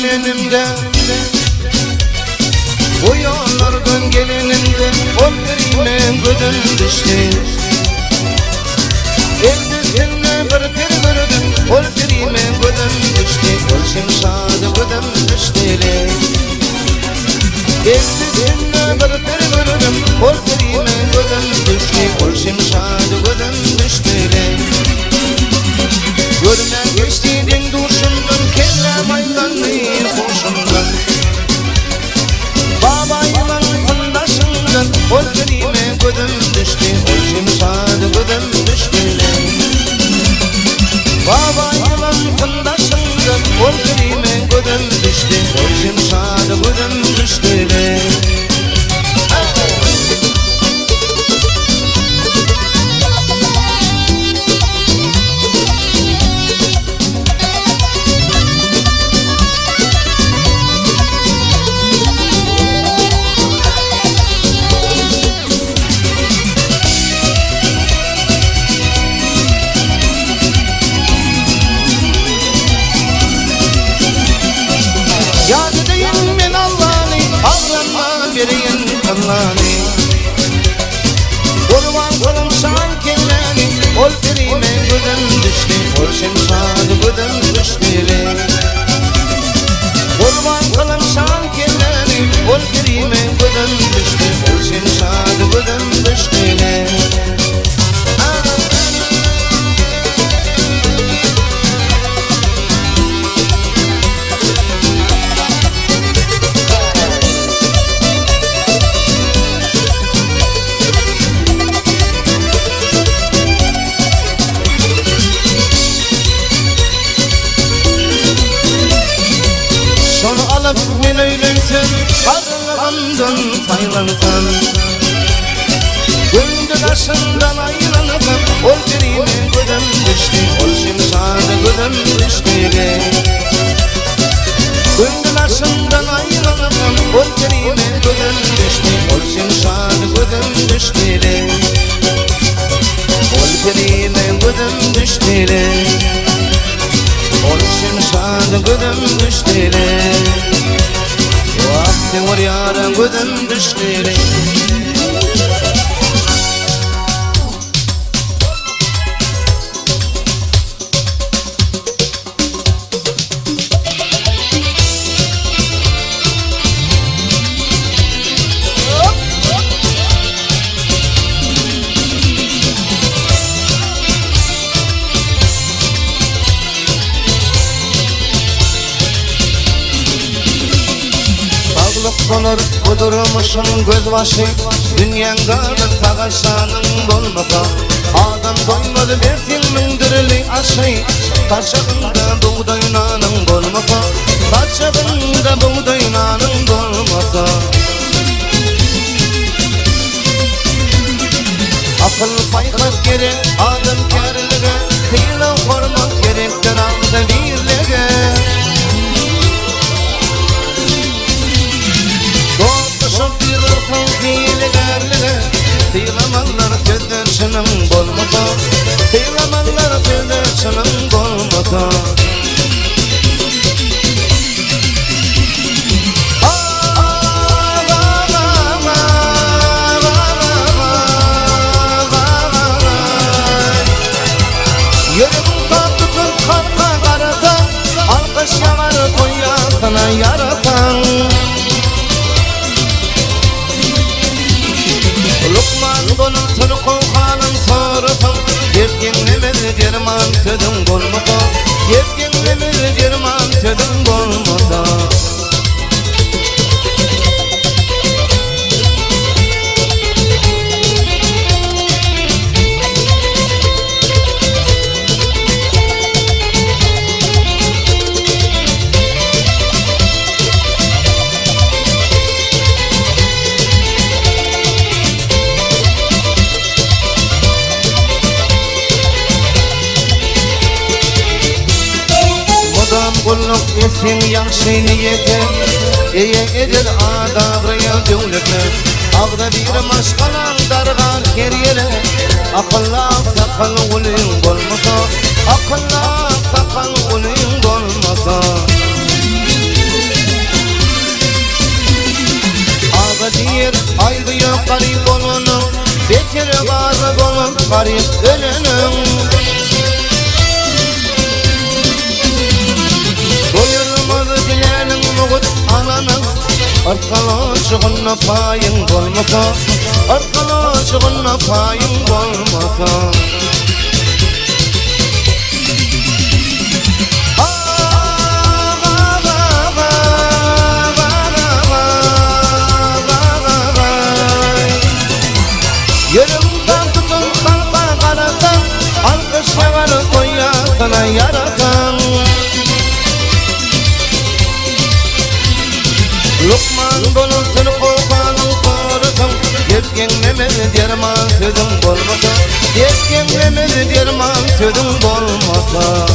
gelinimde, o yollardan gelinimde ol verime gödüm düştü. Elbisine bir ter gördüm, ol verime gödüm düştü. Ol şimşadı gödüm düştü. Elbisine bir ter gördüm, ol verime gödüm düştü. Ol şimşadı gödüm düştü. Görme geçtiğin duşumdan, kelle maydanlı hoşumdan. Babayla fındaşımdan, ol verime gödüm düştü. Ol şimşadı gödüm düştü. Babayla fındaşımdan, ol verime gödüm düştü. Ol şimşadı gödüm düştü. Yad edeyim men Allah'ını, ağlanma vereyim Allah'ını. Kurban kolum şan kelleni, ol verime gödüm düştü. Ol şimşadı gödüm düştü. Kurban kolum şan kelleni, ol verime gödüm düştü. Ol şimşadı gödüm düştü. Şonu alıp men öylensem, karnımdan faylansam. Gündüz aşından aylanırsam, ol verime gödüm düştü. Ol şimşadı gödüm düştü. Gündüz aşından aylanırsam, ol verime gödüm düştü. Ol şimşadı gödüm düştü. Ol verime gödüm düştü. Ol şimşadı gödüm düştü. Vakti var yarın gödüm düştü. Olur kudurmuşum göz başı, dünyan kalır tağaşanın dolmasa. Adam doymadı versin mindirli aşı, taşağında buğday nanın dolmasa. Taşağında buğday nanın dolmasa. Akıl paykas gerek adam kerlige, kıyla kormak gerektir ağda birlige. Doğduşup bir ırkın hilegarlige, tıylamanlar tüdürsünün bolmasa. Tıylamanlar tüdürsünün bolmasa. Yürüdüm tatlıkın kalka karatan, alkış yanar koyasına yaratan. Lukman bunun tırkı halın sorupun, yepkinlemez derman tüdüm bolmasa. Yepkinlemez derman tüdüm bolmasa. Kulluk etsin yaxşı niyete, eye eder adabrıya devlete. Ağda bir maşkalar dargar her yere, akılla sakal ulun bolmasa. Akılla sakal ulun bolmasa. garip ölenim. Doyurmaz dilenin muğut ananın, arkalaşığına payın bolmasa, arkalaşığına payın bolmasa. Yerimden tutun kalba karatan, alkış yavarı koyasına yaratan. Lokman bulunsun kokanın korusun, yetkenlemez derman sözün bolmasa, yetkenlemez derman sözün bolmasa.